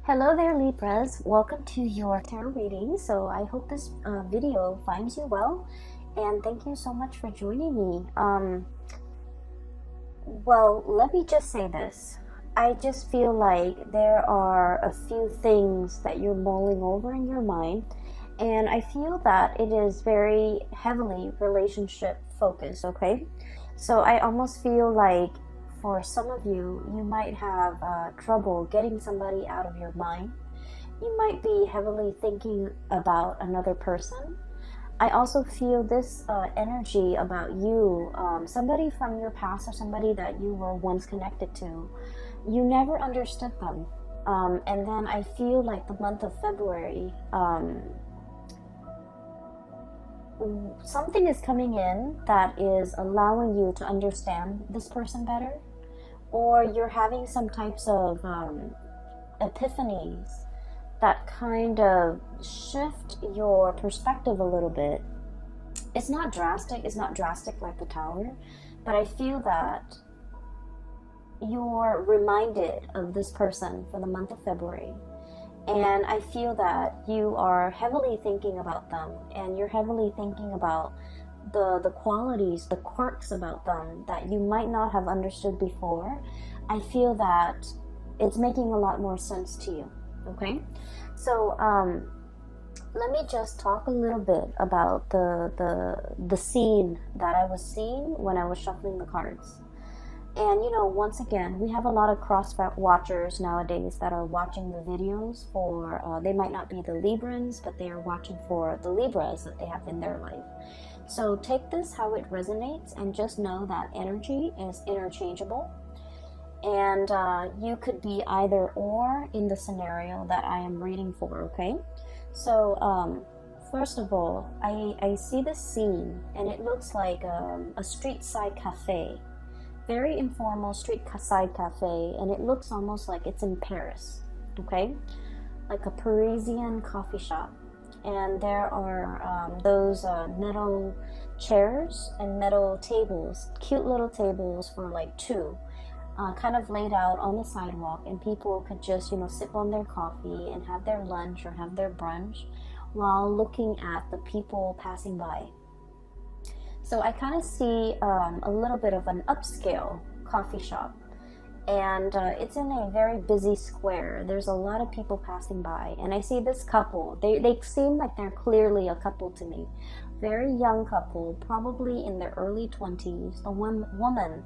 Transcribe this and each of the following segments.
Hello there, Libras. Welcome to your tarot reading. So I hope this video finds you well, and thank you so much for joining me. Well, let me just say this. I just feel like there are a few things that you're mulling over in your mind, and I feel that it is very heavily relationship focused, okay? So I almost feel like for some of you, you might have trouble getting somebody out of your mind. You might be heavily thinking about another person. I also feel this energy about you, somebody from your past or somebody that you were once connected to. You never understood them. And then I feel like the month of February, something is coming in that is allowing you to understand this person better, or you're having some types of epiphanies that kind of shift your perspective a little bit. It's not drastic like the Tower, but I feel that you're reminded of this person for the month of February. And I feel that you are heavily thinking about them, and you're heavily thinking about the qualities, the quirks about them that you might not have understood before. I feel that it's making a lot more sense to you, okay? So let me just talk a little bit about the scene that I was seeing when I was shuffling the cards. And once again, we have a lot of cross watchers nowadays that are watching the videos for, they might not be the Librans, but they are watching for the Libras that they have in their life. So take this how it resonates, and just know that energy is interchangeable. And you could be either or in the scenario that I am reading for, okay? So first of all, I see this scene, and it looks like a street side cafe. Very informal street side cafe, and it looks almost like it's in Paris, okay? Like a Parisian coffee shop. And there are those metal chairs and metal tables, cute little tables for like two, kind of laid out on the sidewalk, and people could just, sip on their coffee and have their lunch or have their brunch while looking at the people passing by. So I kind of see a little bit of an upscale coffee shop, and it's in a very busy square. There's a lot of people passing by, and I see this couple. They seem like they're clearly a couple to me. Very young couple, probably in their early 20s. The one woman,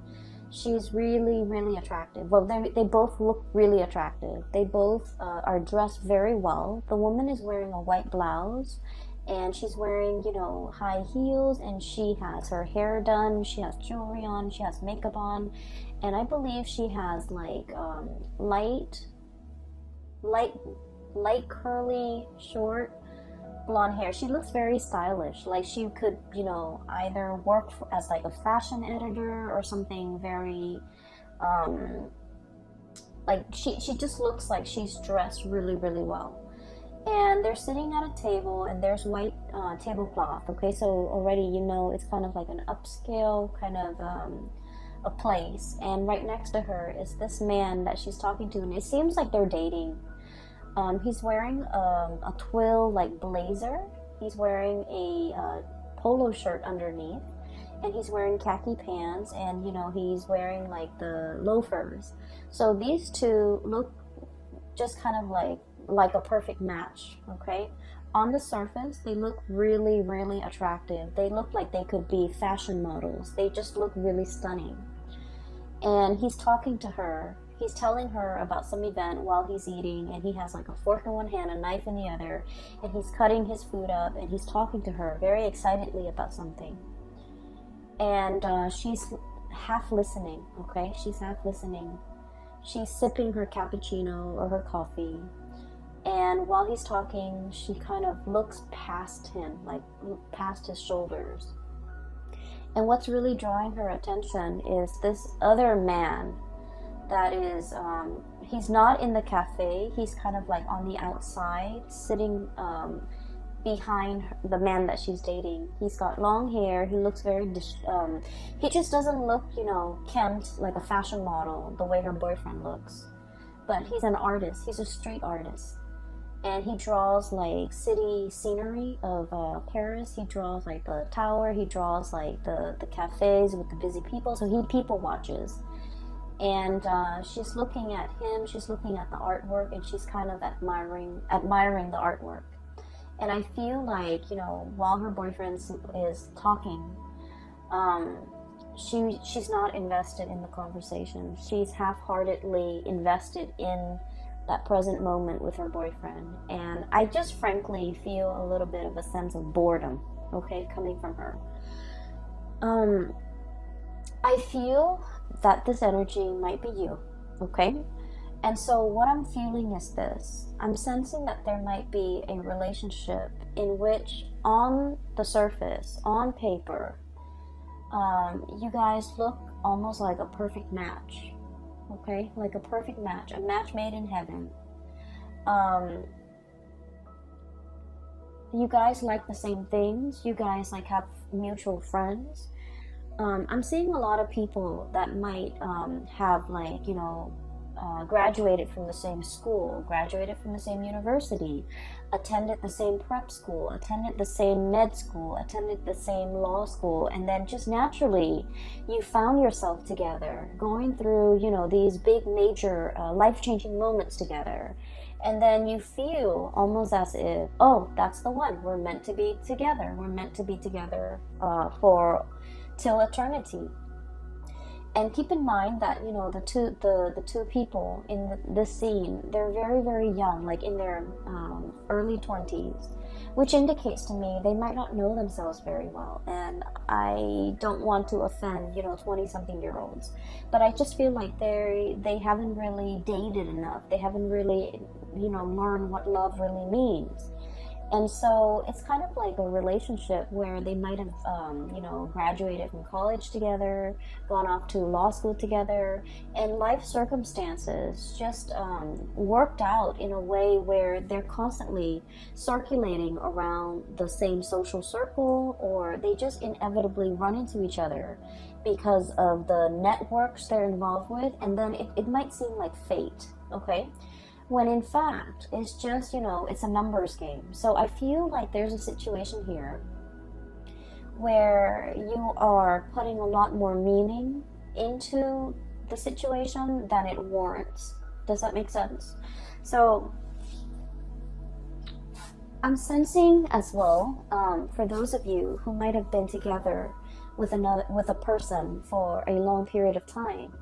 she's really, really attractive. Well, they both look really attractive. They both are dressed very well. The woman is wearing a white blouse, and she's wearing, high heels, and she has her hair done, she has jewelry on, she has makeup on, and I believe she has like light curly, short, blonde hair. She looks very stylish, like she could, either work as like a fashion editor or something very, like she just looks like she's dressed really, really well. And they're sitting at a table, and there's white tablecloth, okay? So already it's kind of like an upscale kind of a place. And right next to her is this man that she's talking to, and it seems like they're dating. He's wearing a twill like blazer. He's wearing a polo shirt underneath, and he's wearing khaki pants, and he's wearing like the loafers. So these two look just kind of like a perfect match, okay? On the surface, they look really, really attractive. They look like they could be fashion models. They just look really stunning. And he's talking to her. He's telling her about some event while he's eating, and he has like a fork in one hand, a knife in the other, and he's cutting his food up, and he's talking to her very excitedly about something. And she's half listening, okay? She's half listening. She's sipping her cappuccino or her coffee. And while he's talking, she kind of looks past him, like past his shoulders. And what's really drawing her attention is this other man that is, he's not in the cafe. He's kind of like on the outside, sitting behind the man that she's dating. He's got long hair. He looks very, he just doesn't look, kempt like a fashion model the way her boyfriend looks. but he's an artist. He's a street artist. And he draws like city scenery of Paris. He draws like the tower. He draws like the cafes with the busy people. So he people watches. And she's looking at him. She's looking at the artwork, and she's kind of admiring the artwork. And I feel like, you know, while her boyfriend is talking, she's not invested in the conversation. She's half-heartedly invested in that present moment with her boyfriend. And I just frankly feel a little bit of a sense of boredom, okay, coming from her. I feel that this energy might be you, okay? And so what I'm feeling is this. I'm sensing that there might be a relationship in which, on the surface, on paper, you guys look almost like a perfect match, okay? Like a perfect match, a match made in heaven. You guys like the same things. You guys like have mutual friends. I'm seeing a lot of people that might have, like, you know, graduated from the same school, graduated from the same university, attended the same prep school, attended the same med school, attended the same law school, and then just naturally you found yourself together, going through, you know, these big major life-changing moments together. And then you feel almost as if, oh, that's the one. We're meant to be together. We're meant to be together for till eternity. And keep in mind that, you know, the two people in this scene, they're very, very young, like in their early 20s, which indicates to me they might not know themselves very well. And I don't want to offend, you know, 20-something-year-olds, but I just feel like they haven't really dated enough. They haven't really, you know, learned what love really means. And so it's kind of like a relationship where they might have, you know, graduated from college together, gone off to law school together, and life circumstances just worked out in a way where they're constantly circulating around the same social circle, or they just inevitably run into each other because of the networks they're involved with, and then it might seem like fate, okay? When in fact, it's just, you know, it's a numbers game. So I feel like there's a situation here where you are putting a lot more meaning into the situation than it warrants. Does that make sense? So I'm sensing as well, for those of you who might have been together with a person for a long period of time,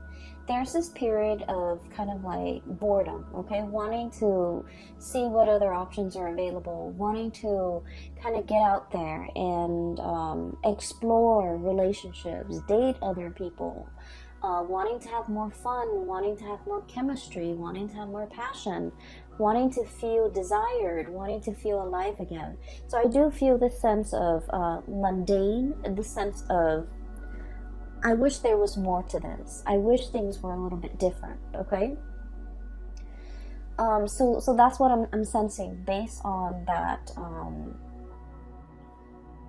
there's this period of kind of like boredom, okay? Wanting to see what other options are available, wanting to kind of get out there and explore relationships, date other people, wanting to have more fun, wanting to have more chemistry, wanting to have more passion, wanting to feel desired, wanting to feel alive again. So I do feel this sense of mundane, this sense of, I wish there was more to this. I wish things were a little bit different, okay? So that's what I'm sensing based on that,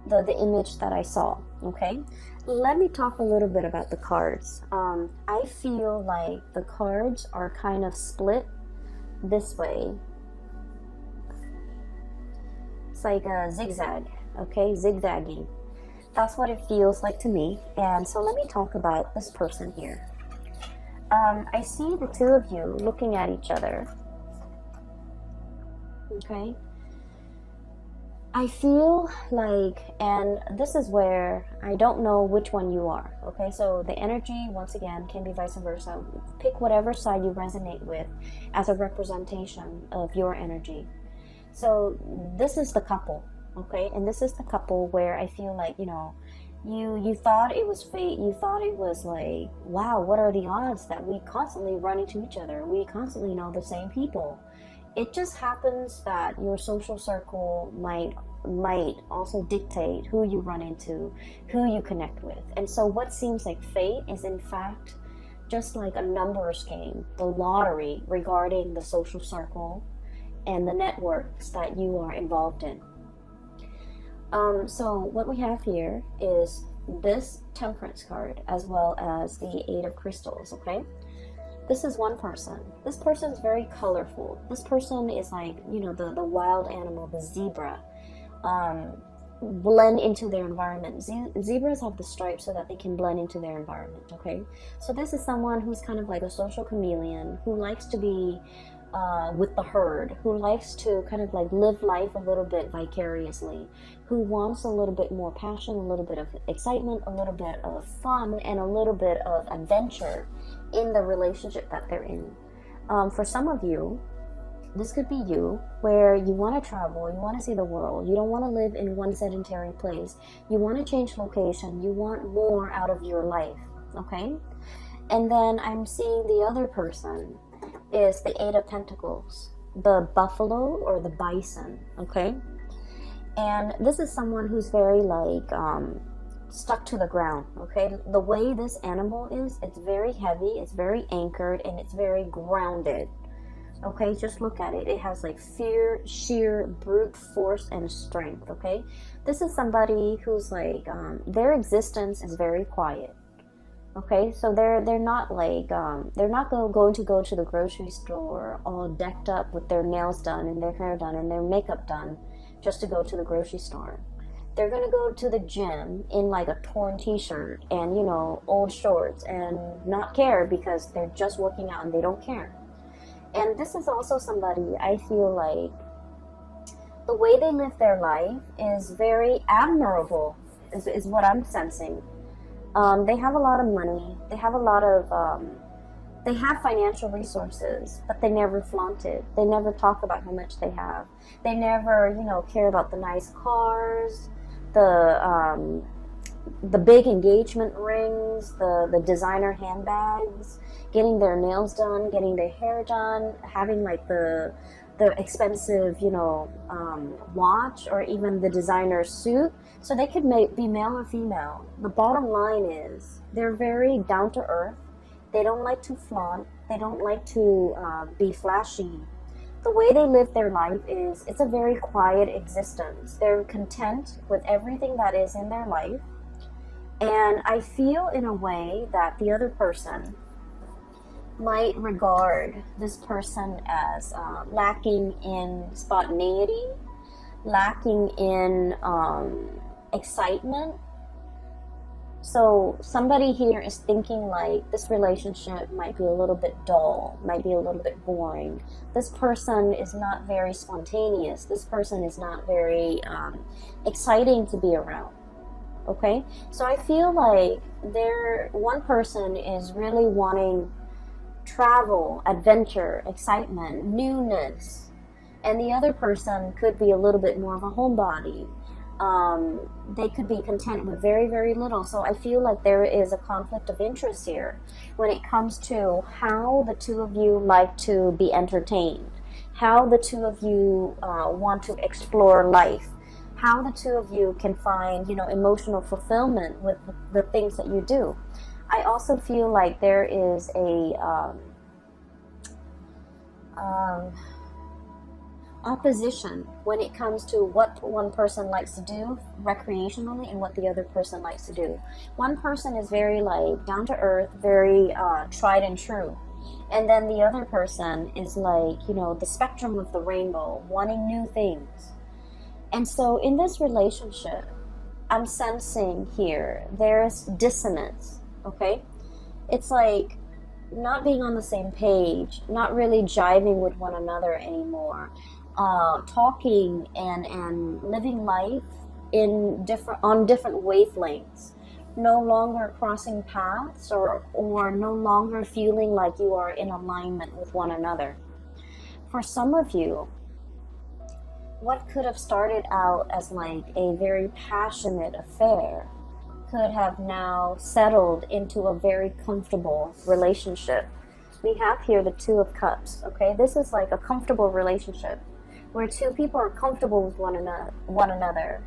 the image that I saw, okay? Let me talk a little bit about the cards. I feel like the cards are kind of split this way. It's like a zigzag, okay? Zigzagging. That's what it feels like to me. And so let me talk about this person here. I see the two of you looking at each other. Okay? I feel like, and this is where I don't know which one you are. Okay? So the energy, once again, can be vice versa. Pick whatever side you resonate with as a representation of your energy. So this is the couple. Okay, and this is the couple where I feel like, you know, you thought it was fate. You thought it was like, wow, what are the odds that we constantly run into each other? We constantly know the same people. It just happens that your social circle might also dictate who you run into, who you connect with. And so what seems like fate is in fact just like a numbers game, the lottery regarding the social circle and the networks that you are involved in. So what we have here is this Temperance card as well as the Eight of Crystals, okay? This is one person. This person is very colorful. This person is like, you know, the wild animal, the zebra. Blend into their environment. Zebras have the stripes so that they can blend into their environment, okay? So this is someone who's kind of like a social chameleon, who likes to be with the herd, who likes to kind of like live life a little bit vicariously, who wants a little bit more passion, a little bit of excitement, a little bit of fun, and a little bit of adventure in the relationship that they're in. For some of you, this could be you, where you want to travel, you want to see the world, you don't want to live in one sedentary place, you want to change location, you want more out of your life, okay? And then I'm seeing the other person is the Eight of Pentacles, the buffalo or the bison, okay? And this is someone who's very like stuck to the ground, okay? The way this animal is, it's very heavy, it's very anchored, and it's very grounded. Okay, just look at it. It has like fear, sheer brute force and strength, okay? This is somebody who's like, their existence is very quiet, okay? So they're not like, they're not going to go to the grocery store all decked up with their nails done and their hair done and their makeup done just to go to the grocery store. They're going to go to the gym in like a torn t-shirt and, you know, old shorts and not care because they're just working out and they don't care. And this is also somebody, I feel like, the way they live their life is very admirable, is what I'm sensing. They have a lot of money, they have a lot of, they have financial resources, but they never flaunt it. They never talk about how much they have. They never, you know, care about the nice cars, the big engagement rings, the designer handbags, getting their nails done, getting their hair done, having like the expensive, you know, watch or even the designer suit. So they could be male or female. The bottom line is they're very down to earth. They don't like to flaunt. They don't like to be flashy. The way they live their life is, it's a very quiet existence. They're content with everything that is in their life. And I feel in a way that the other person might regard this person as lacking in spontaneity, lacking in excitement. So somebody here is thinking like this relationship might be a little bit dull, might be a little bit boring. This person is not very spontaneous. This person is not very exciting to be around. Okay, so I feel like one person is really wanting travel, adventure, excitement, newness, and the other person could be a little bit more of a homebody. They could be content with very, very little. So I feel like there is a conflict of interest here when it comes to how the two of you like to be entertained, how the two of you want to explore life, how the two of you can find, you know, emotional fulfillment with the things that you do. I also feel like there is a opposition when it comes to what one person likes to do recreationally and what the other person likes to do. One person is very like down to earth, very tried and true. And then the other person is like, you know, the spectrum of the rainbow, wanting new things. And so in this relationship, I'm sensing here, there's dissonance, okay? It's like not being on the same page, not really jiving with one another anymore, talking and living life on different wavelengths, no longer crossing paths or no longer feeling like you are in alignment with one another. For some of you, what could have started out as like a very passionate affair could have now settled into a very comfortable relationship. We have here the Two of Cups, okay? This is like a comfortable relationship where two people are comfortable with one another.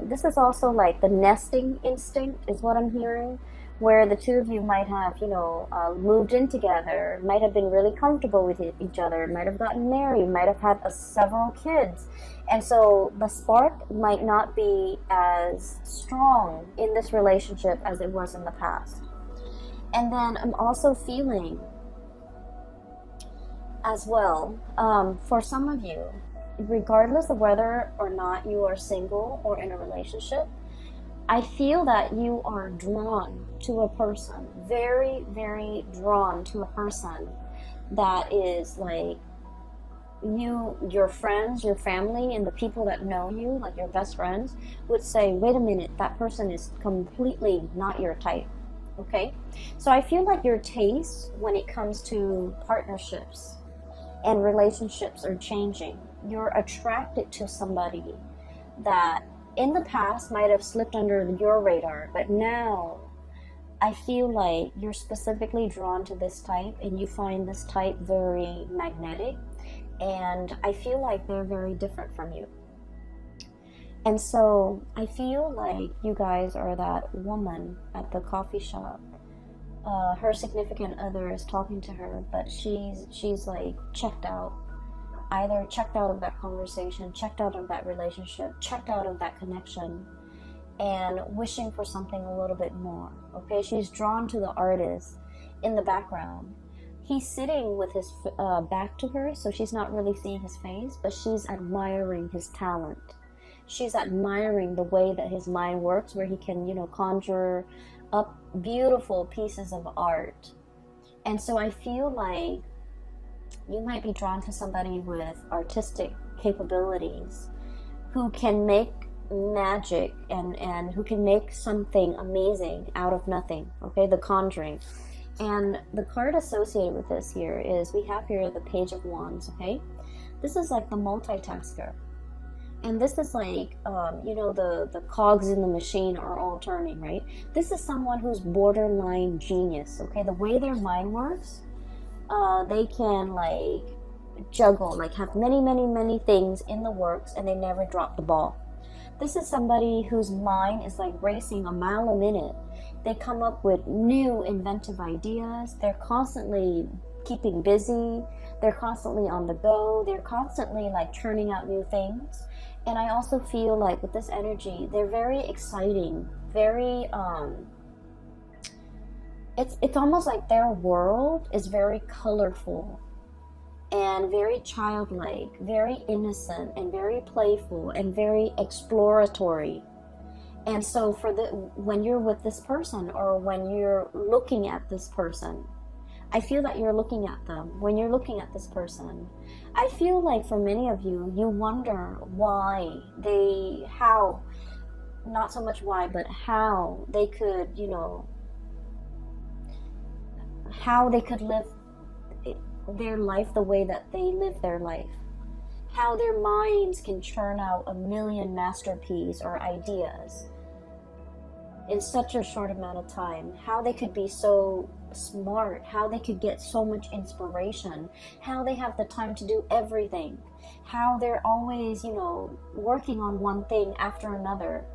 This is also like the nesting instinct is what I'm hearing, where the two of you might have, you know, moved in together, might have been really comfortable with each other, might have gotten married, might have had several kids. And so the spark might not be as strong in this relationship as it was in the past. And then I'm also feeling as well. For some of you, regardless of whether or not you are single or in a relationship, I feel that you are drawn to a person, very, very drawn to a person that is like your friends, your family, and the people that know you, like your best friends, would say, wait a minute, that person is completely not your type. Okay? So I feel like your taste when it comes to partnerships and relationships are changing. You're attracted to somebody that in the past might have slipped under your radar, but now I feel like you're specifically drawn to this type and you find this type very magnetic, and I feel like they're very different from you. And so I feel like you guys are that woman at the coffee shop. Her significant other is talking to her, but she's like checked out. Either checked out of that conversation, checked out of that relationship, checked out of that connection, and wishing for something a little bit more. Okay, she's drawn to the artist in the background. He's sitting with his back to her, so she's not really seeing his face, but she's admiring his talent. She's admiring the way that his mind works, where he can, conjure up beautiful pieces of art. And so I feel like you might be drawn to somebody with artistic capabilities who can make magic and who can make something amazing out of nothing. Okay, the Conjuring. And the card associated with this here is, we have here the Page of Wands. Okay, this is like the multitasker, and this is like the cogs in the machine are all turning, right? This is someone who's borderline genius. Okay, the way their mind works, they can like juggle, like have many things in the works, and they never drop the ball. This is somebody whose mind is like racing a mile a minute. They come up with new inventive ideas. They're constantly keeping busy. They're constantly on the go. They're constantly like churning out new things. And I also feel like with this energy, they're very exciting, very it's almost like their world is very colorful and very childlike, very innocent and very playful and very exploratory. And so when you're with this person, or when you're looking at this person, I feel that you're looking at them. When you're looking at this person, I feel like for many of you, you wonder not so much why, but how they could, how they could live their life the way that they live their life. How their minds can churn out a million masterpieces or ideas in such a short amount of time. How they could be so smart, how they could get so much inspiration, how they have the time to do everything, how they're always, working on one thing after another.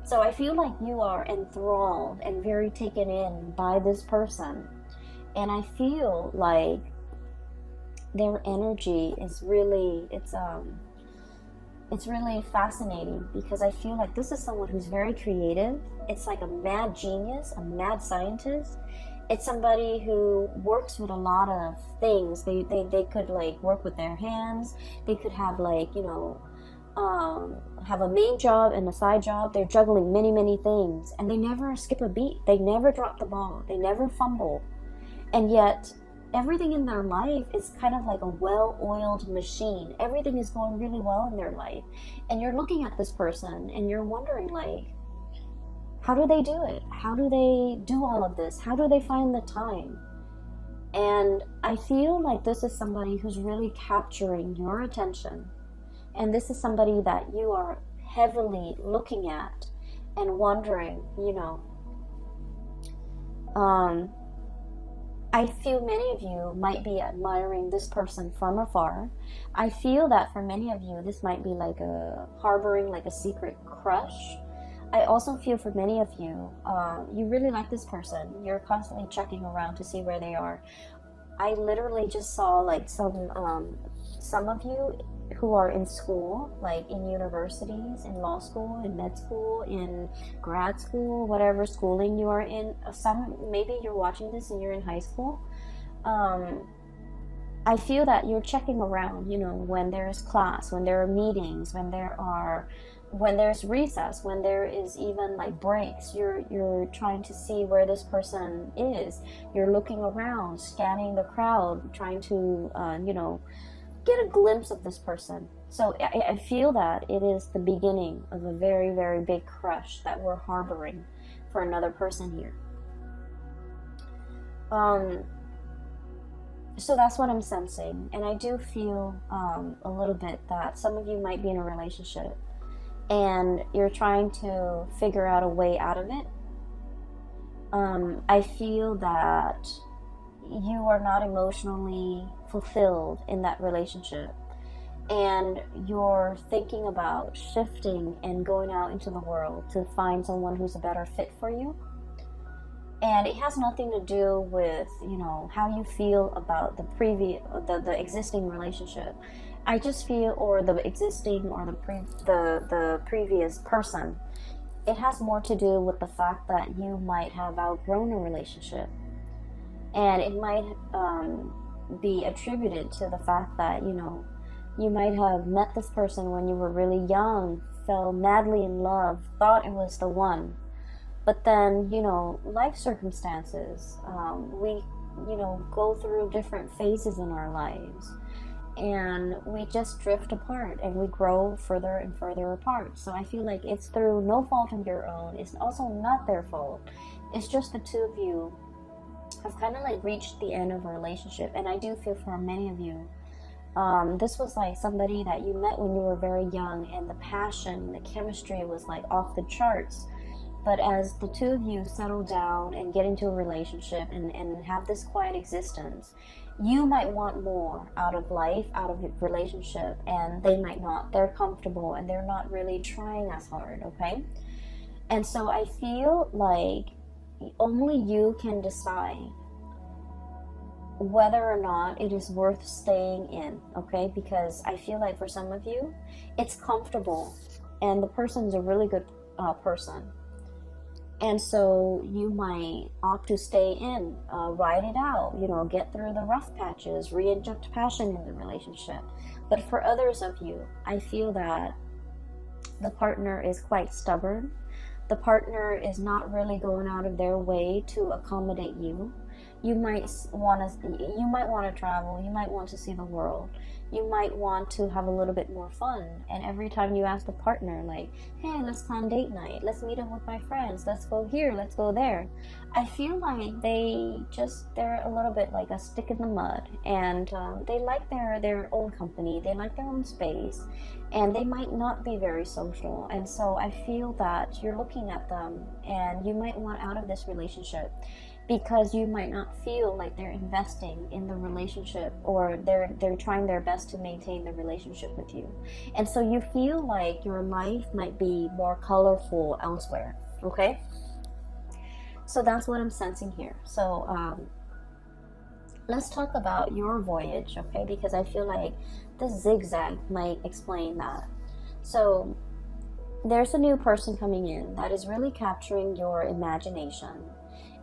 So I feel like you are enthralled and very taken in by this person. And I feel like their energy is really, it's really fascinating, because I feel like this is someone who's very creative. It's like a mad genius, a mad scientist. It's somebody who works with a lot of things. They could like work with their hands. They could have like, have a main job and a side job. They're juggling many things, and they never skip a beat. They never drop the ball. They never fumble. And yet everything in their life is kind of like a well-oiled machine. Everything is going really well in their life. And you're looking at this person and you're wondering, like, how do they do it? How do they do all of this? How do they find the time? And I feel like this is somebody who's really capturing your attention. And this is somebody that you are heavily looking at and wondering, I feel many of you might be admiring this person from afar. I feel that for many of you, this might be like harboring like a secret crush. I also feel for many of you, you really like this person. You're constantly checking around to see where they are. I literally just saw like some of you who are in school, like in universities, in law school, in med school, in grad school, whatever schooling you are in. Maybe you're watching this and you're in high school. I feel that you're checking around, you know, when there's class, when there are meetings, when there's recess, when there is even like breaks, you're trying to see where this person is. You're looking around, scanning the crowd, trying to, you know, get a glimpse of this person. So I feel that it is the beginning of a very, very big crush that we're harboring for another person here. So that's what I'm sensing, and I do feel a little bit that some of you might be in a relationship and you're trying to figure out a way out of it. I feel that you are not emotionally fulfilled in that relationship, and you're thinking about shifting and going out into the world to find someone who's a better fit for you. And it has nothing to do with, you know, how you feel about the existing relationship. I just feel, or the existing, or the previous person. It has more to do with the fact that you might have outgrown a relationship, and it might be attributed to the fact that, you know, you might have met this person when you were really young, fell madly in love, thought it was the one. But then, you know, life circumstances, we, you know, go through different phases in our lives, and we just drift apart, and we grow further and further apart. So I feel like it's through no fault of your own. It's also not their fault. It's just the two of you have kind of like reached the end of a relationship. And I do feel for many of you, this was like somebody that you met when you were very young, and the passion, the chemistry was like off the charts. But as the two of you settle down and get into a relationship and have this quiet existence, you might want more out of life, out of a relationship, and they might not. They're comfortable and they're not really trying as hard, okay? And so I feel like only you can decide whether or not it is worth staying in, okay? Because I feel like for some of you, it's comfortable and the person's a really good person. And so you might opt to stay in, ride it out, you know, get through the rough patches, reinject passion in the relationship. But for others of you, I feel that the partner is quite stubborn. The partner is not really going out of their way to accommodate you. You might want to travel. You might want to see the world. You might want to have a little bit more fun. And every time you ask the partner, like, hey, let's plan date night. Let's meet up with my friends. Let's go here. Let's go there. I feel like they're a little bit like a stick in the mud. And they like their own company. They like their own space. And they might not be very social. And so I feel that you're looking at them and you might want out of this relationship, because you might not feel like they're investing in the relationship, or they're trying their best to maintain the relationship with you. And so you feel like your life might be more colorful elsewhere, okay? So that's what I'm sensing here. So let's talk about your voyage, okay? Because I feel like the zigzag might explain that. So there's a new person coming in that is really capturing your imagination.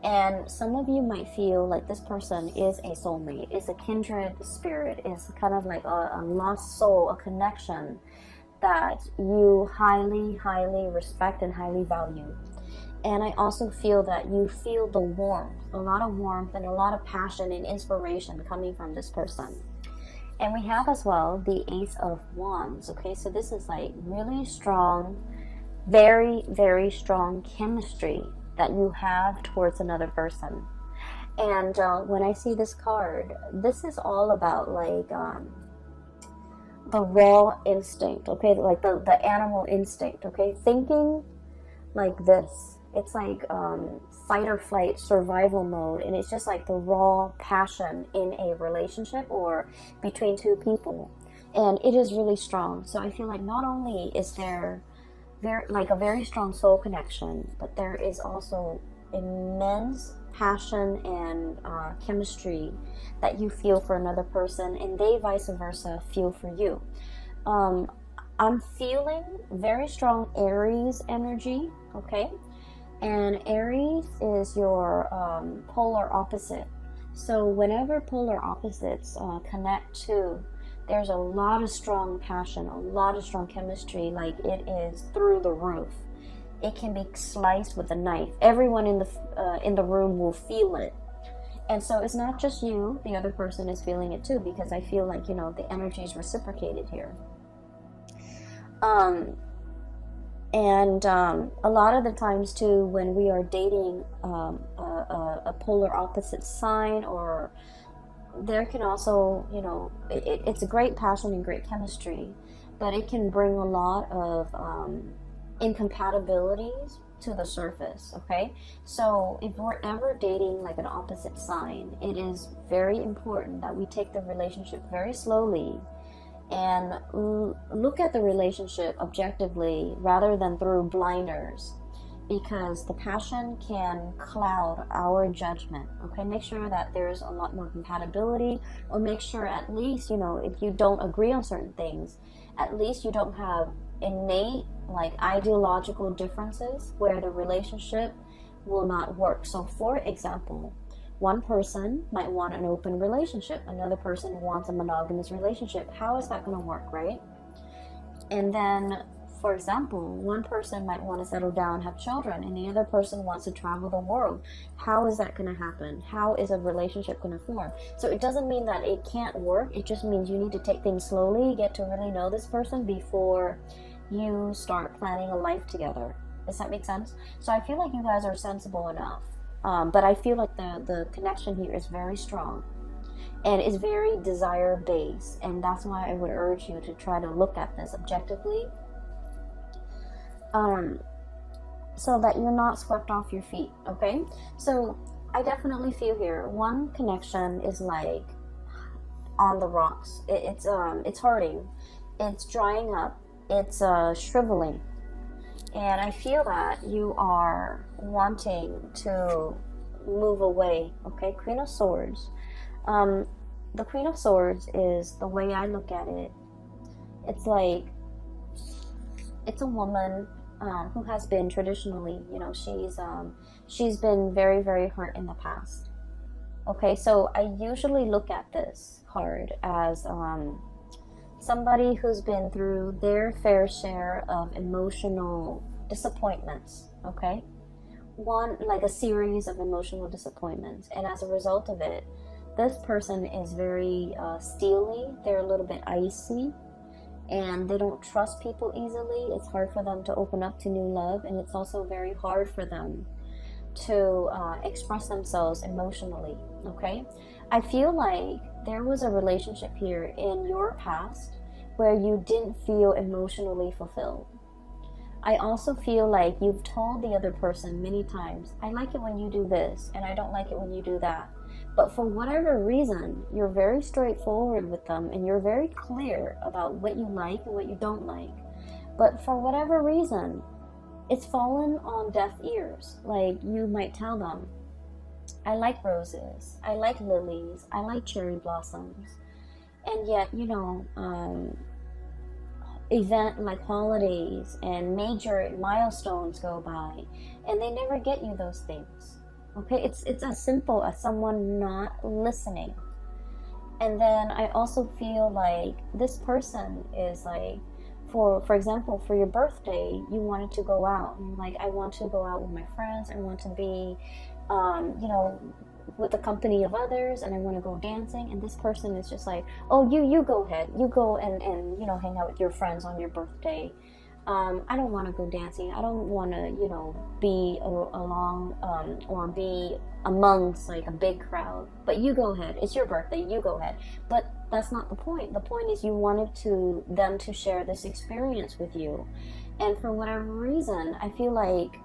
And some of you might feel like this person is a soulmate, is a kindred spirit, is kind of like a lost soul, a connection that you highly, highly respect and highly value. And I also feel that you feel the warmth, a lot of warmth and a lot of passion and inspiration coming from this person. And we have as well the Ace of Wands, okay? So this is like really strong, very, very strong chemistry that you have towards another person. And when I see this card, this is all about like the raw instinct, okay? Like the animal instinct, okay? Thinking like this. It's like fight or flight, survival mode, and it's just like the raw passion in a relationship or between two people. And it is really strong. So I feel like not only is there a very strong soul connection, but there is also immense passion and chemistry that you feel for another person, and they vice versa feel for you. I'm feeling very strong Aries energy, okay? And Aries is your polar opposite. So whenever polar opposites connect to, there's a lot of strong passion, a lot of strong chemistry, like it is through the roof. It can be sliced with a knife. Everyone in the room will feel it. And so it's not just you, the other person is feeling it too, because I feel like, you know, the energy is reciprocated here. A lot of the times too, when we are dating a polar opposite sign, or there can also, you know, it's a great passion and great chemistry, but it can bring a lot of incompatibilities to the surface. Okay, so if we're ever dating like an opposite sign, it is very important that we take the relationship very slowly and look at the relationship objectively rather than through blinders, because the passion can cloud our judgment. Okay, make sure that there's a lot more compatibility, or make sure at least, you know, if you don't agree on certain things, at least you don't have innate like ideological differences where the relationship will not work. So for example, one person might want an open relationship, another person wants a monogamous relationship. How is that going to work, right? And then, for example, one person might want to settle down, have children, and the other person wants to travel the world. How is that going to happen? How is a relationship going to form? So it doesn't mean that it can't work. It just means you need to take things slowly, get to really know this person before you start planning a life together. Does that make sense? So I feel like you guys are sensible enough. But I feel like the connection here is very strong and is very desire based, and that's why I would urge you to try to look at this objectively, so that you're not swept off your feet. Okay, so I definitely feel here one connection is like on the rocks. It's hurting, it's drying up, it's shriveling. And I feel that you are wanting to move away. Okay, Queen of Swords. The Queen of Swords is, the way I look at it, it's like, it's a woman who has been traditionally, you know, she's been very, very hurt in the past. Okay, so I usually look at this card as somebody who's been through their fair share of emotional disappointments. Okay, like a series of emotional disappointments, and as a result of it, this person is very steely. They're a little bit icy, and they don't trust people easily. It's hard for them to open up to new love, and it's also very hard for them to express themselves emotionally. Okay, I feel like there was a relationship here in your past where you didn't feel emotionally fulfilled. I also feel like you've told the other person many times, I like it when you do this, and I don't like it when you do that. But for whatever reason, you're very straightforward with them, and you're very clear about what you like and what you don't like. But for whatever reason, it's fallen on deaf ears. Like, you might tell them, I like roses, I like lilies, I like cherry blossoms. And yet, you know, event like holidays and major milestones go by, and they never get you those things. Okay, it's as simple as someone not listening. And then I also feel like this person is like, for example, for your birthday, you wanted to go out. And like, I want to go out with my friends. I want to be, you know, with the company of others, and I want to go dancing. And this person is just like, oh, you go ahead. You go and you know, hang out with your friends on your birthday. I don't want to go dancing. I don't want to, you know, be along or be amongst like a big crowd. But you go ahead. It's your birthday. You go ahead. But that's not the point. The point is you wanted them to share this experience with you. And for whatever reason, I feel like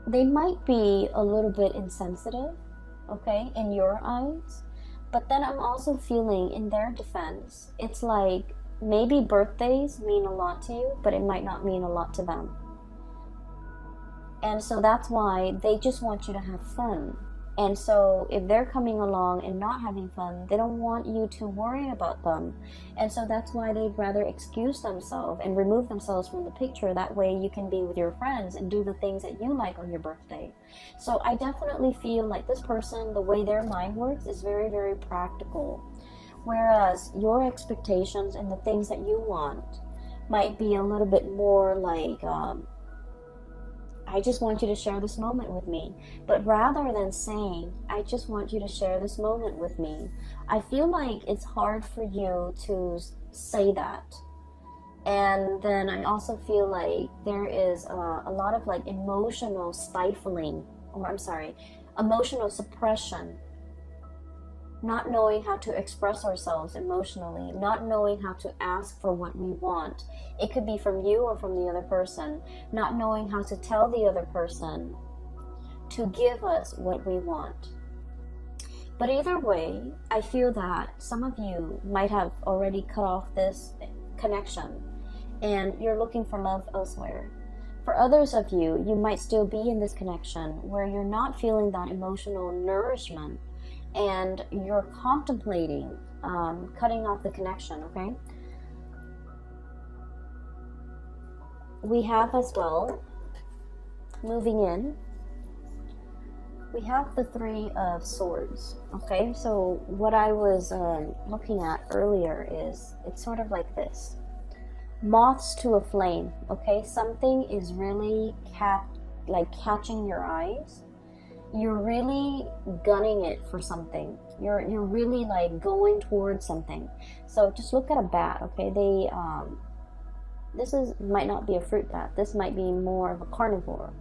they might be a little bit insensitive, okay, in your eyes. But then I'm also feeling, in their defense, it's like maybe birthdays mean a lot to you, but it might not mean a lot to them. And so that's why they just want you to have fun. And so if they're coming along and not having fun, they don't want you to worry about them. And so that's why they'd rather excuse themselves and remove themselves from the picture. That way you can be with your friends and do the things that you like on your birthday. So I definitely feel like this person, the way their mind works is very, very practical. Whereas your expectations and the things that you want might be a little bit more like, I just want you to share this moment with me. But rather than saying, I just want you to share this moment with me, I feel like it's hard for you to say that. And then I also feel like there is a lot of like emotional stifling, or I'm sorry, emotional suppression. Not knowing how to express ourselves emotionally, not knowing how to ask for what we want. It could be from you or from the other person. Not knowing how to tell the other person to give us what we want. But either way, I feel that some of you might have already cut off this connection and you're looking for love elsewhere. For others of you, you might still be in this connection where you're not feeling that emotional nourishment and you're contemplating cutting off the connection, okay? We have as well, moving in, we have the Three of Swords, okay? So what I was looking at earlier is, it's sort of like this. Moths to a flame, okay? Something is really catching your eyes. You're really gunning it for something. You're really like going towards something. So just look at a bat, okay? This might not be a fruit bat. This might be more of a carnivore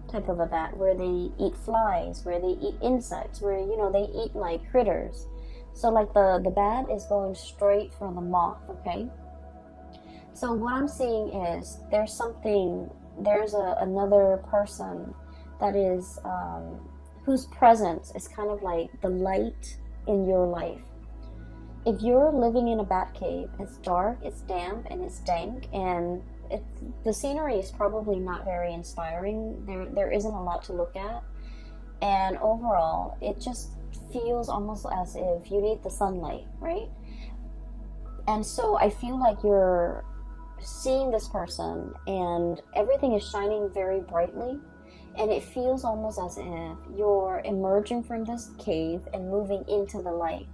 type of a bat, where they eat flies, where they eat insects, where they eat like critters. So like the bat is going straight for the moth, okay? So what I'm seeing is there's another person that is whose presence is kind of like the light in your life. If you're living in a bat cave, it's dark, it's damp, and it's dank, and the scenery is probably not very inspiring. There isn't a lot to look at, and overall, it just feels almost as if you need the sunlight, right? And so I feel like you're seeing this person, and everything is shining very brightly. And it feels almost as if you're emerging from this cave and moving into the light.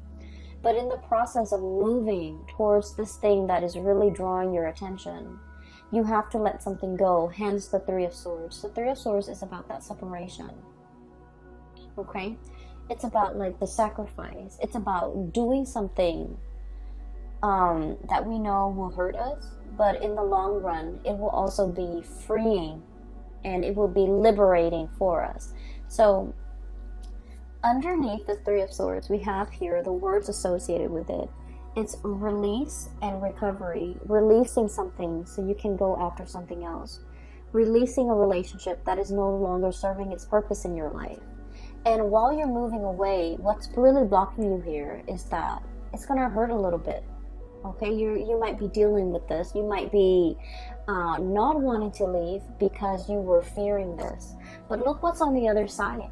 But in the process of moving towards this thing that is really drawing your attention, you have to let something go, hence the Three of Swords. The Three of Swords is about that separation, okay? It's about like the sacrifice. It's about doing something that we know will hurt us, but in the long run, it will also be freeing and it will be liberating for us. So underneath the Three of Swords, we have here the words associated with it. It's release and recovery. Releasing something so you can go after something else. Releasing a relationship that is no longer serving its purpose in your life. And while you're moving away, what's really blocking you here is that it's going to hurt a little bit. Okay, you might be dealing with this. You might be not wanting to leave because you were fearing this. But look what's on the other side.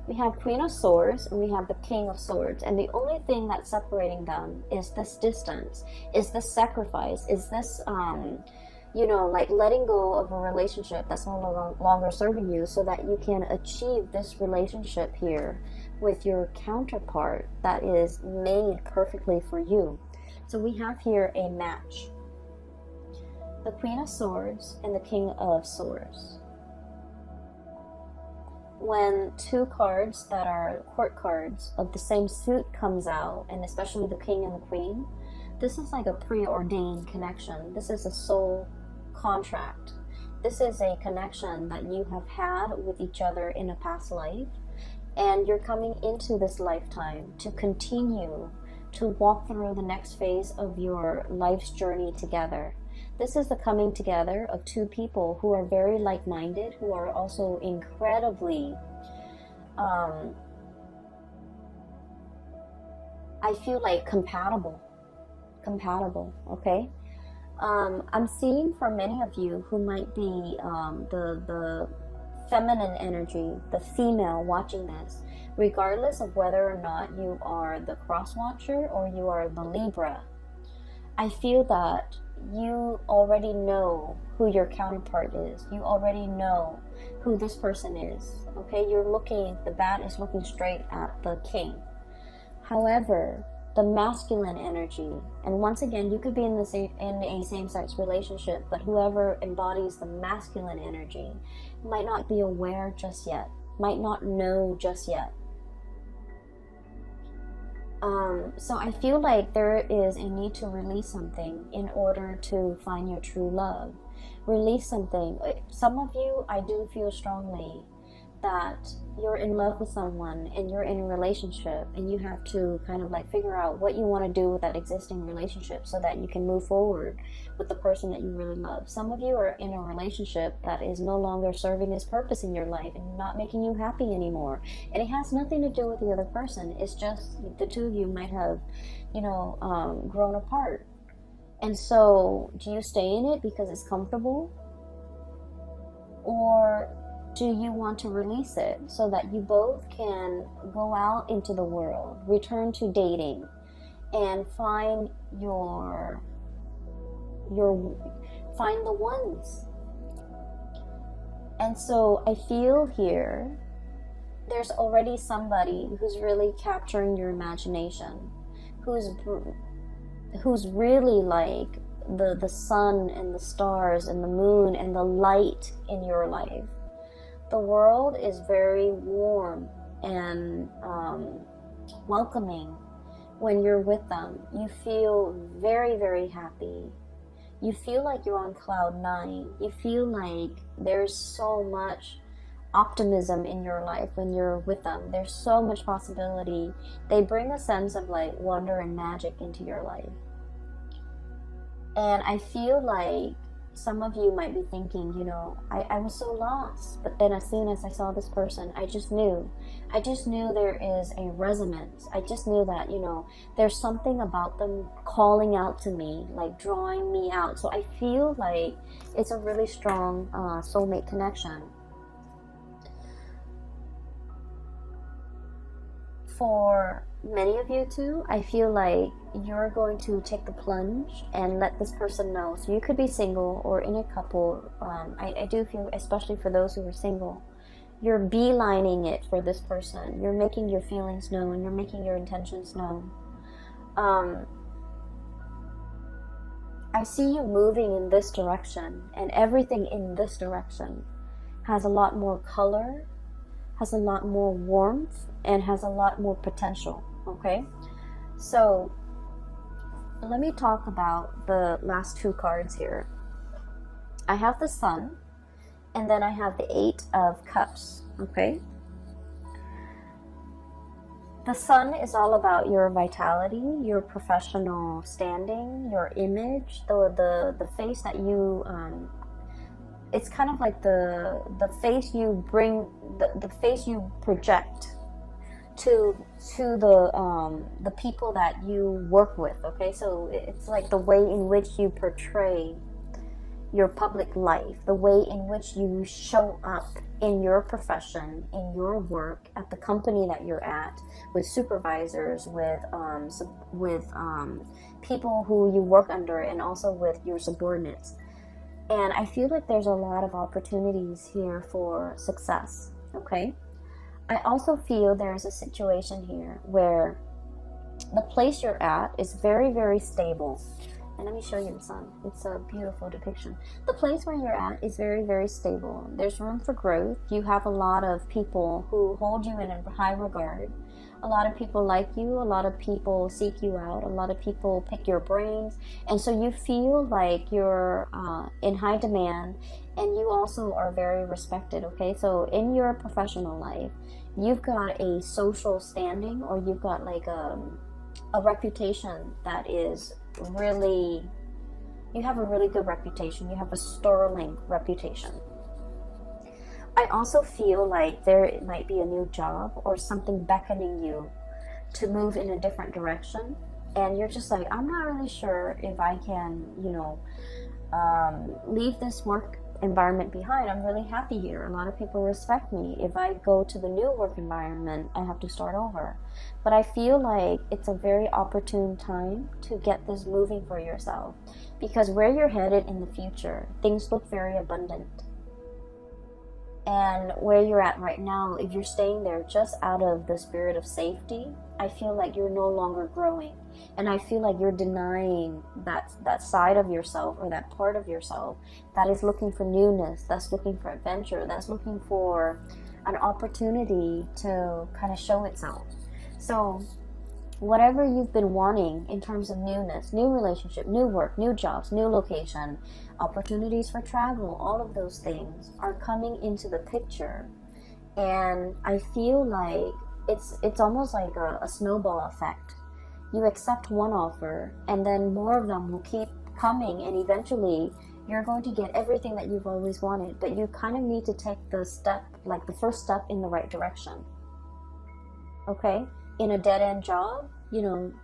We have Queen of Swords and we have the King of Swords. And the only thing that's separating them is this distance, is this sacrifice, is this, like letting go of a relationship that's no longer serving you so that you can achieve this relationship here with your counterpart that is made perfectly for you. So we have here a match. The Queen of Swords and the King of Swords. When two cards that are court cards of the same suit comes out, and especially the King and the Queen, this is like a preordained connection. This is a soul contract. This is a connection that you have had with each other in a past life, and you're coming into this lifetime to continue to walk through the next phase of your life's journey together. This is the coming together of two people who are very like-minded, who are also incredibly, I feel like compatible, okay? I'm seeing for many of you who might be the feminine energy, the female watching this, regardless of whether or not you are the cross watcher or you are the Libra, I feel that you already know who your counterpart is. You already know who this person is. Okay, the bat is looking straight at the king. However, the masculine energy, and once again, you could be in a same-sex relationship, but whoever embodies the masculine energy might not be aware just yet, might not know just yet. So I feel like there is a need to release something in order to find your true love. Release something. Some of you, I do feel strongly that you're in love with someone and you're in a relationship, and you have to kind of like figure out what you want to do with that existing relationship so that you can move forward with the person that you really love. Some of you are in a relationship that is no longer serving its purpose in your life and not making you happy anymore, and it has nothing to do with the other person. It's just the two of you might have, grown apart. And so do you stay in it because it's comfortable, or do you want to release it so that you both can go out into the world, return to dating, and find find the ones? And so I feel here there's already somebody who's really capturing your imagination, who's really like the sun and the stars and the moon and the light in your life. The world is very warm and welcoming when you're with them. You feel very, very happy. You feel like you're on cloud 9. You feel like there's so much optimism in your life when you're with them. There's so much possibility. They bring a sense of like wonder and magic into your life. And I feel like some of you might be thinking, I was so lost, but then as soon as I saw this person, I just knew there is a resonance. I just knew that, there's something about them calling out to me, like drawing me out. So I feel like it's a really strong soulmate connection. For many of you too, I feel like you're going to take the plunge and let this person know. So you could be single or in a couple. I do feel, especially for those who are single, you're beelining it for this person. You're making your feelings known. You're making your intentions known. I see you moving in this direction, and everything in this direction has a lot more color, has a lot more warmth, and has a lot more potential. Okay, so let me talk about the last two cards here. I have the Sun, and then I have the 8 of Cups. Okay, the Sun is all about your vitality, your professional standing, your image, the face that you it's kind of like the face you bring, the face you project to the people that you work with. Okay, so it's like the way in which you portray your public life, the way in which you show up in your profession, in your work, at the company that you're at, with supervisors, with people who you work under, and also with your subordinates. And I feel like there's a lot of opportunities here for success. Okay, I also feel there's a situation here where the place you're at is very, very stable. And let me show you the Sun. It's a beautiful depiction. The place where you're at is very, very stable. There's room for growth. You have a lot of people who hold you in a high regard. A lot of people like you. A lot of people seek you out. A lot of people pick your brains. And so you feel like you're in high demand, and you also are very respected. Okay, so in your professional life, you've got a social standing, or you've got like a reputation that is really, you have a really good reputation. You have a sterling reputation. I also feel like there might be a new job or something beckoning you to move in a different direction, and you're just like, I'm not really sure if I can, leave this work environment behind, I'm really happy here. A lot of people respect me. If I go to the new work environment, I have to start over. But I feel like it's a very opportune time to get this moving for yourself, because where you're headed in the future, things look very abundant. And where you're at right now, if you're staying there just out of the spirit of safety, I feel like you're no longer growing. And I feel like you're denying that side of yourself, or that part of yourself that is looking for newness, that's looking for adventure, that's looking for an opportunity to kind of show itself. So whatever you've been wanting in terms of newness, new relationship, new work, new jobs, new location, opportunities for travel, all of those things are coming into the picture. And I feel like it's almost like a snowball effect. You accept one offer, and then more of them will keep coming, and eventually you're going to get everything that you've always wanted. But you kind of need to take the step, like the first step in the right direction. Okay? In a dead-end job,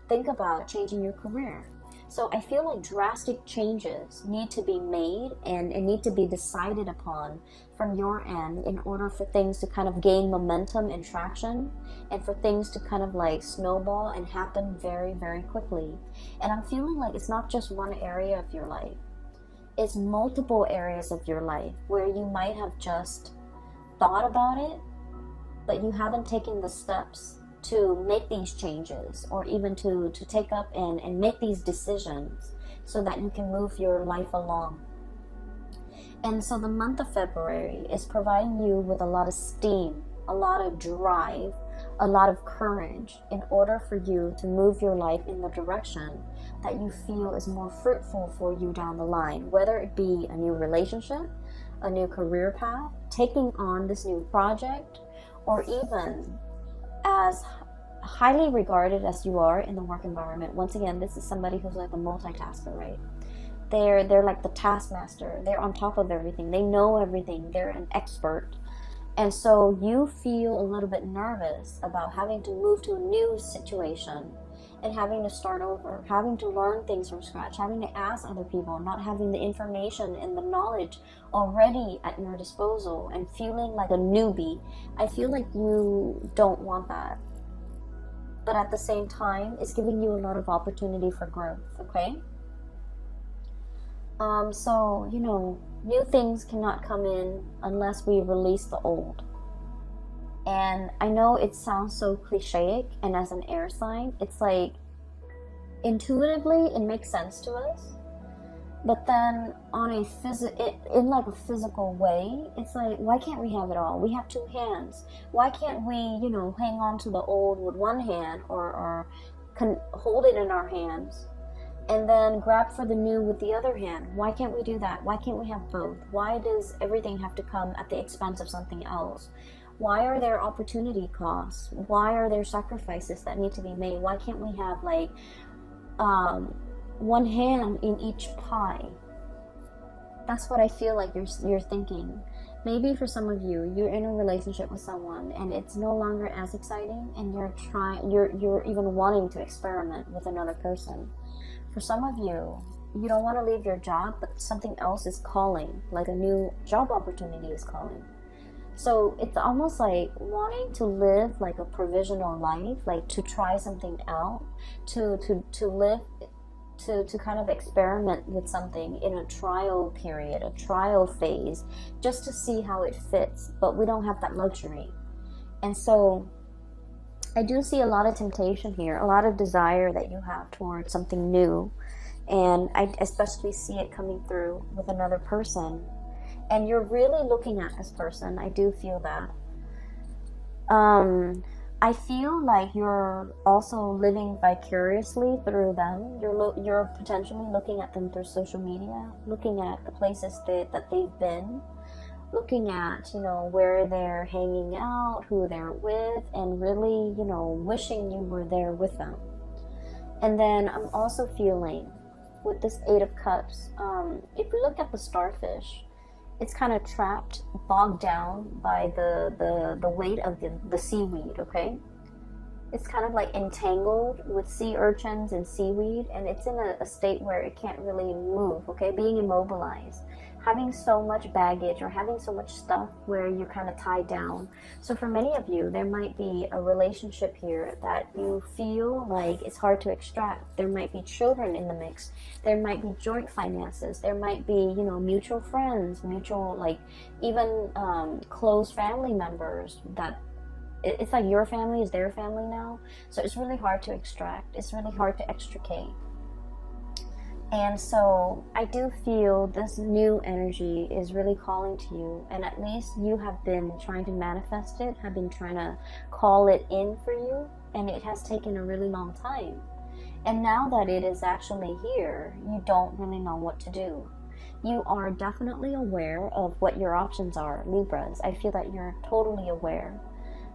think about changing your career. So I feel like drastic changes need to be made and need to be decided upon from your end in order for things to kind of gain momentum and traction, and for things to kind of like snowball and happen very, very quickly. And I'm feeling like it's not just one area of your life. It's multiple areas of your life where you might have just thought about it, but you haven't taken the steps to make these changes, or even to take up and make these decisions so that you can move your life along. And so the month of February is providing you with a lot of steam, a lot of drive, a lot of courage in order for you to move your life in the direction that you feel is more fruitful for you down the line, whether it be a new relationship, a new career path, taking on this new project, or even as highly regarded as you are in the work environment. Once again, this is somebody who's like a multitasker, right? They're like the taskmaster. They're on top of everything. They know everything. They're an expert. And so you feel a little bit nervous about having to move to a new situation and having to start over, having to learn things from scratch, having to ask other people, not having the information and the knowledge already at your disposal, and feeling like a newbie. I feel like you don't want that. But at the same time, it's giving you a lot of opportunity for growth, okay? So, new things cannot come in unless we release the old. And I know it sounds so cliche, and as an air sign, it's like intuitively it makes sense to us. But then on a in like a physical way, it's like, why can't we have it all? We have two hands. Why can't we, hang on to the old with one hand, or hold it in our hands, and then grab for the new with the other hand? Why can't we do that? Why can't we have both? Why does everything have to come at the expense of something else? Why are there opportunity costs? Why are there sacrifices that need to be made? Why can't we have like one hand in each pie? That's what I feel like you're thinking. Maybe for some of you, you're in a relationship with someone and it's no longer as exciting, and you're even wanting to experiment with another person. For some of you, you don't want to leave your job, but something else is calling, like a new job opportunity is calling. So it's almost like wanting to live like a provisional life, like to try something out, to live, to kind of experiment with something in a trial period, a trial phase, just to see how it fits. But we don't have that luxury. And so I do see a lot of temptation here, a lot of desire that you have towards something new. And I especially see it coming through with another person. And you're really looking at this person. I do feel that. I feel like you're also living vicariously through them. You're potentially looking at them through social media, looking at the places that they've been, looking at, where they're hanging out, who they're with, and really, wishing you were there with them. And then I'm also feeling with this 8 of Cups, if you look at the starfish, it's kind of trapped, bogged down by the weight of the seaweed, okay? It's kind of like entangled with sea urchins and seaweed, and it's in a state where it can't really move, okay? Being immobilized. having so much baggage or having so much stuff where you're kind of tied down. So for many of you, there might be a relationship here that you feel like it's hard to extract. There might be children in the mix. There might be joint finances. There might be, you know, mutual friends, mutual, like, even close family members that it's like your family is their family now. So it's really hard to extract. It's really hard to extricate. And so I do feel this new energy is really calling to you, and at least you have been trying to manifest it, have been trying to call it in for you, and it has taken a really long time. And now that it is actually here, you don't really know what to do. You are definitely aware of what your options are, Libras. I feel that you're totally aware.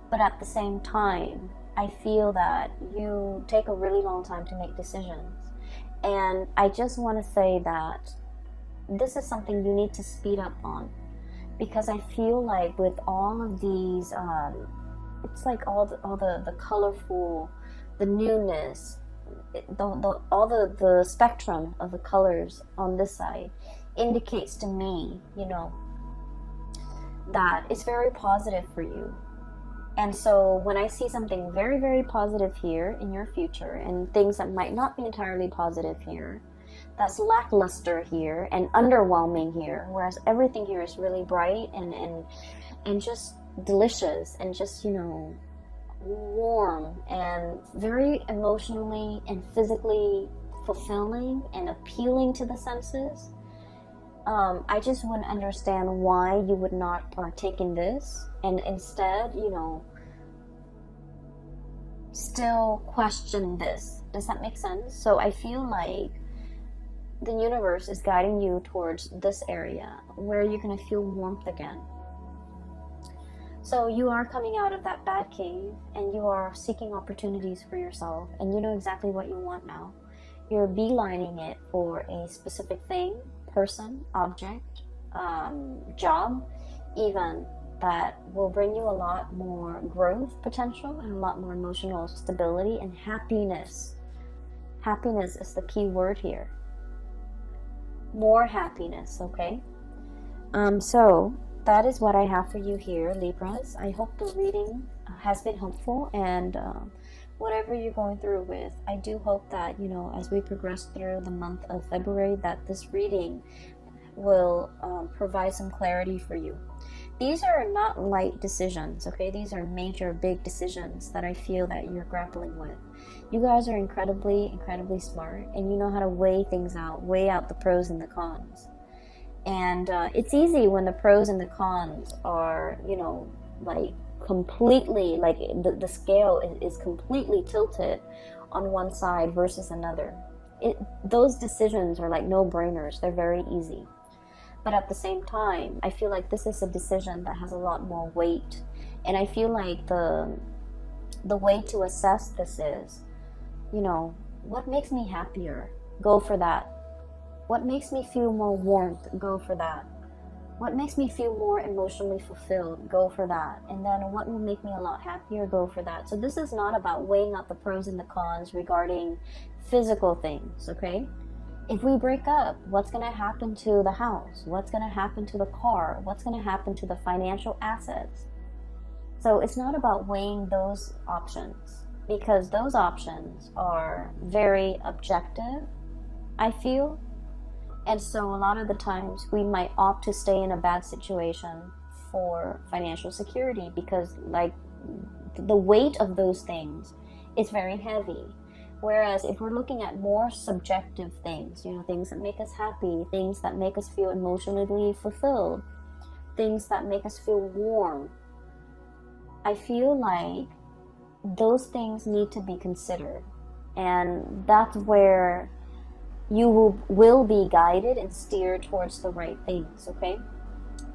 But at the same time, I feel that you take a really long time to make decisions. And I just want to say that this is something you need to speed up on, because I feel like with all of these, it's like all the colorful, the newness, all the spectrum of the colors on this side indicates to me, you know, that it's very positive for you. And so when I see something very, very positive here in your future, and things that might not be entirely positive here, that's lackluster here and underwhelming here, whereas everything here is really bright and just delicious and just, you know, warm and very emotionally and physically fulfilling and appealing to the senses. I just wouldn't understand why you would not partake in this and instead, you know, still question this. Does that make sense? So I feel like the universe is guiding you towards this area where you're going to feel warmth again. So you are coming out of that bad cave and you are seeking opportunities for yourself, and you know exactly what you want now. You're beelining it for a specific thing, person, object, job, even, that will bring you a lot more growth potential and a lot more emotional stability and happiness. Happiness is the key word here. More happiness, okay? So that is what I have for you here, Libras. I hope the reading has been helpful, and whatever you're going through with, I do hope that, you know, as we progress through the month of February, that this reading will provide some clarity for you. These are not light decisions, okay? These are major, big decisions that I feel that you're grappling with. You guys are incredibly, incredibly smart, and you know how to weigh things out, weigh out the pros and the cons. And it's easy when the pros and the cons are, you know, like completely, like the scale is completely tilted on one side versus another. Those decisions are like no-brainers. They're very easy. But at the same time, I feel like this is a decision that has a lot more weight. And I feel like the way to assess this is, you know, what makes me happier? Go for that. What makes me feel more warmth? Go for that. What makes me feel more emotionally fulfilled? Go for that. And then what will make me a lot happier? Go for that. So this is not about weighing out the pros and the cons regarding physical things, okay? If we break up, what's going to happen to the house? What's going to happen to the car? What's going to happen to the financial assets? So it's not about weighing those options, because those options are very objective, I feel. And so a lot of the times we might opt to stay in a bad situation for financial security, because like the weight of those things is very heavy. Whereas if we're looking at more subjective things, you know, things that make us happy, things that make us feel emotionally fulfilled, things that make us feel warm, I feel like those things need to be considered. And that's where you will be guided and steered towards the right things, okay?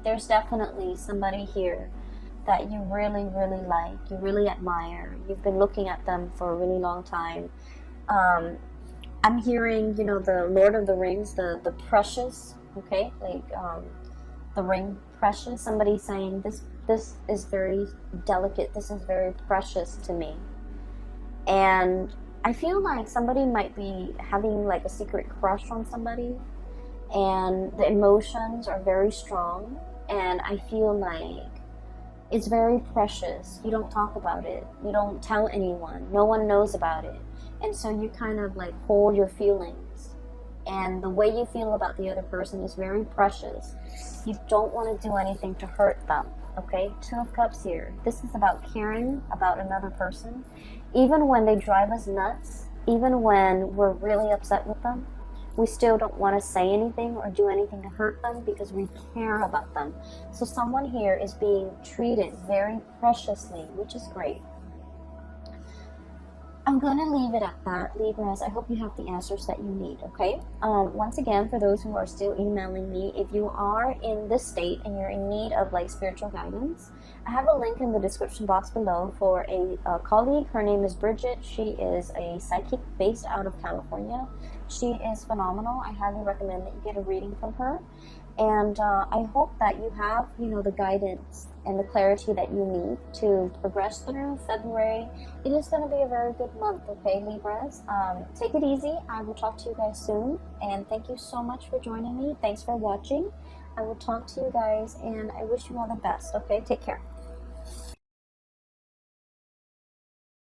There's definitely somebody here that you really, really like, you really admire. You've been looking at them for a really long time. I'm hearing, you know, the Lord of the Rings, the precious, okay? Like, the ring precious. Somebody saying, this is very delicate, this is very precious to me. And I feel like somebody might be having like a secret crush on somebody, and the emotions are very strong, and I feel like it's very precious. You don't talk about it. You don't tell anyone. No one knows about it. And so you kind of like hold your feelings. And the way you feel about the other person is very precious. You don't want to do anything to hurt them. Okay? 2 of Cups here. This is about caring about another person. Even when they drive us nuts, even when we're really upset with them, we still don't want to say anything or do anything to hurt them because we care about them. So someone here is being treated very preciously, which is great. I'm going to leave it at that, Libras. I hope you have the answers that you need, okay? Once again, for those who are still emailing me, if you are in this state and you're in need of like spiritual guidance, I have a link in the description box below for a colleague. Her name is Bridget. She is a psychic based out of California. She is phenomenal. I highly recommend that you get a reading from her. And I hope that you have, the guidance and the clarity that you need to progress through February. It is going to be a very good month, okay, Libras? Take it easy. I will talk to you guys soon. And thank you so much for joining me. Thanks for watching. I will talk to you guys, and I wish you all the best, okay? Take care.